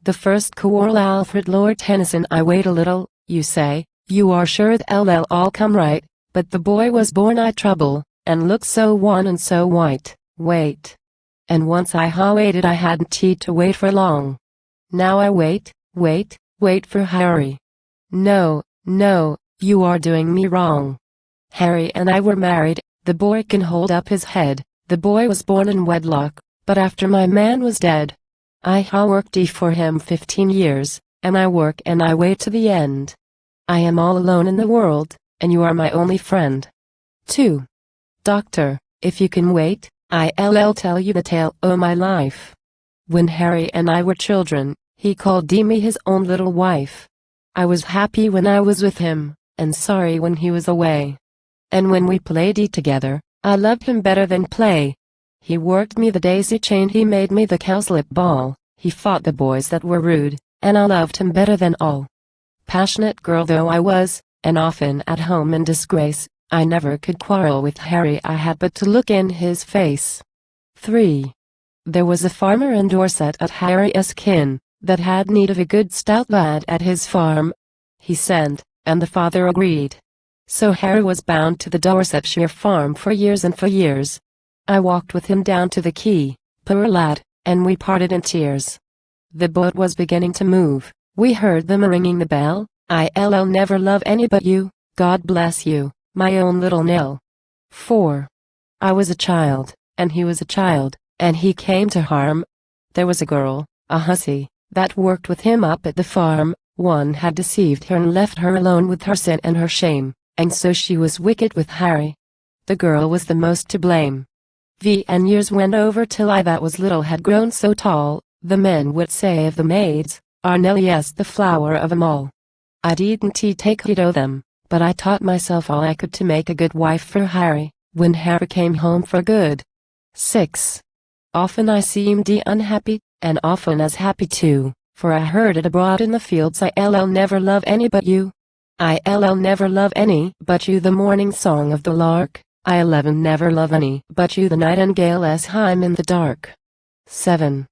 The first quarrel. Alfred. Lord Tennyson. I wait a little, you say, you are sure that'll all come right, but the boy was born I trouble, and looks so wan and so white. Wait. And once I waited I hadn't to wait for long. Now I wait for Harry. No, no, you are doing me wrong. Harry and I were married, the boy can hold up his head, the boy was born in wedlock, but after my man was dead. I worked for him 15 years, and I work and I wait to the end. I am all alone in the world, and you are my only friend. 2. Doctor, if you can wait, I'll tell you the tale o' my life. When Harry and I were children, he called me his own little wife. I was happy when I was with him, and sorry when he was away. And when we played together, I loved him better than play. He worked me the daisy chain, he made me the cowslip ball, he fought the boys that were rude, and I loved him better than all. Passionate girl though I was, and often at home in disgrace, I never could quarrel with Harry, I had but to look in his face. 3. There was a farmer in Dorset at Harry's kin, that had need of a good stout lad at his farm. He sent, and the father agreed. So Harry was bound to the Dorsetshire farm for years and for years. I walked with him down to the quay, poor lad, and we parted in tears. The boat was beginning to move, we heard them ringing the bell. I'll never love any but you, God bless you, my own little Nell. 4. I was a child, and he was a child, and he came to harm. There was a girl, a hussy, that worked with him up at the farm. One had deceived her and left her alone with her sin and her shame, and so she was wicked with Harry. The girl was the most to blame. And years went over till I that was little had grown so tall, the men would say of the maids, our Nelly's the flower of 'em all. I didn't take heed o' them, but I taught myself all I could to make a good wife for Harry, when Harry came home for good. 6. Often I seemed unhappy, and often as happy too, for I heard it abroad in the fields, I'll never love any but you. I'll never love any but you, the morning song of the lark. I'll never love any but you, the nightingale's hymn in the dark. 7.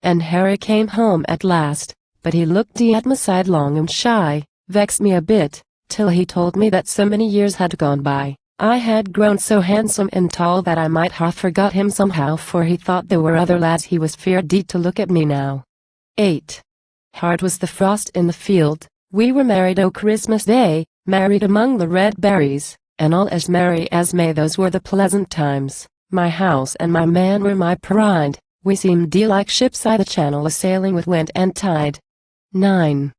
And Harry came home at last, but he looked at me sidelong and shy, vexed me a bit, till he told me that so many years had gone by, I had grown so handsome and tall that I might ha' forgot him somehow, for he thought there were other lads he was feared to look at me now. 8. Hard was the frost in the field, we were married o' Christmas Day, married among the red berries, and all as merry as May. Those were the pleasant times, my house and my man were my pride, we seemed like ships I the channel a-sailing with wind and tide. 9.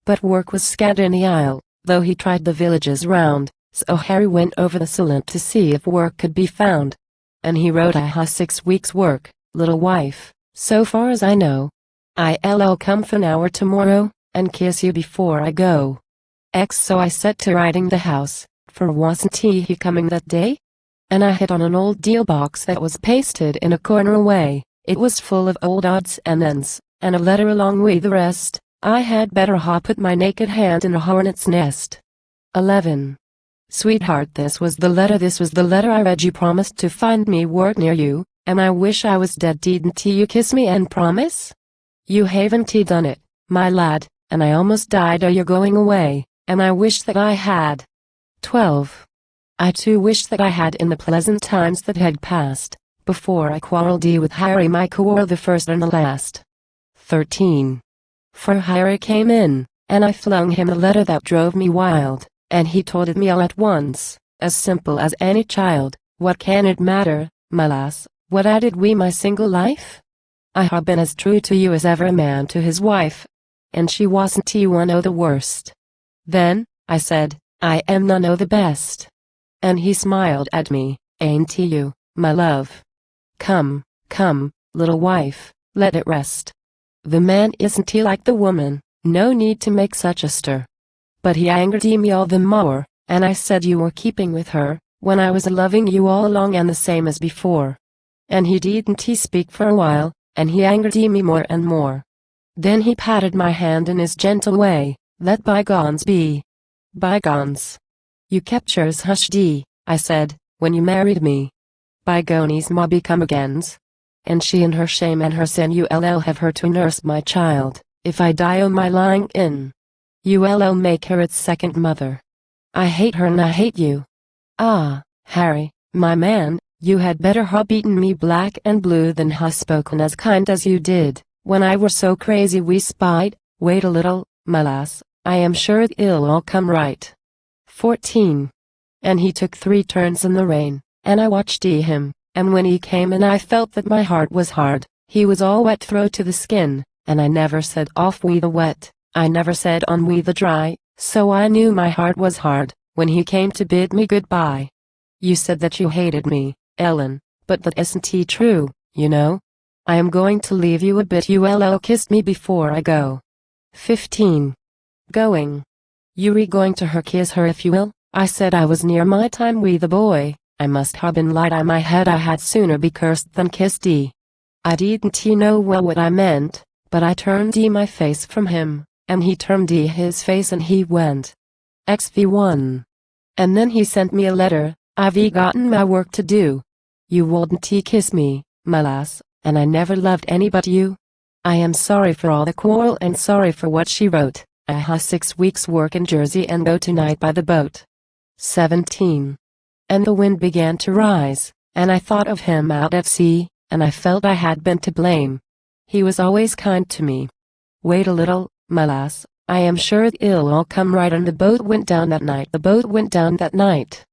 But work was scant in the isle, though he tried the villages round, so Harry went over the Solent to see if work could be found. And he wrote 6 weeks' work, little wife, so far as I know. I'll come for an hour tomorrow, and kiss you before I go. So I set to writing the house, for wasn't he coming that day? And I hit on an old deal box that was pasted in a corner away. It was full of old odds and ends, and a letter along with the rest. I had better put my naked hand in a hornet's nest. 11. Sweetheart, this was the letter I read. You promised to find me work near you, and I wish I was dead. Didn't you kiss me and promise? You haven't done it, my lad, and I almost died o' your going away, and I wish that I had. 12. I too wish that I had, in the pleasant times that had passed, before I quarrelled with Harry, my quarrel the first and the last. 13. For Harry came in, and I flung him a letter that drove me wild, and he told it me all at once, as simple as any child. What can it matter, my lass, what added we my single life? I ha' been as true to you as ever a man to his wife, and she wasn't one o' the worst. Then, I said, I am none o' the best. And he smiled at me, ain't you, my love? Come, little wife, let it rest. The man isn't he like the woman, no need to make such a stir. But he angered me all the more, and I said you were keeping with her, when I was loving you all along and the same as before. And he didn't speak for a while, and he angered me more and more. Then he patted my hand in his gentle way. Let bygones be bygones. You kept yours hushed, I said, when you married me. Bygones ma become agains. And she and her shame and her sin, you'll have her to nurse my child, If I die o' my lying in, you'll make her its second mother. I hate her and I hate you. Ah, Harry, my man, you had better ha' beaten me black and blue than ha' spoken as kind as you did, when I were so crazy we spied. Wait a little, my lass, I am sure it'll all come right. 14. And he took 3 turns in the rain, and I watched him, and when he came and I felt that my heart was hard, he was all wet through to the skin, and I never said off wi' the wet, I never said on wi' the dry, so I knew my heart was hard, when he came to bid me goodbye. You said that you hated me, Ellen, but that isn't true, you know. I am going to leave you a bit you'll kiss me before I go. 15. Going. You're going to her kiss her if you will? I said I was near my time wi' the boy, I must ha' been light I my head I had sooner be cursed than kissed I didn't know well what I meant, but I turned my face from him, and he turned his face and he went. XV1. And then he sent me a letter, I've gotten my work to do. You wouldn't kiss me, my lass, and I never loved any but you. I am sorry for all the quarrel and sorry for what she wrote. I ha' 6 weeks work in Jersey and go tonight by the boat. 17. And the wind began to rise, and I thought of him out at sea, and I felt I had been to blame. He was always kind to me. Wait a little, my lass, I am sure it'll all come right and the boat went down that night.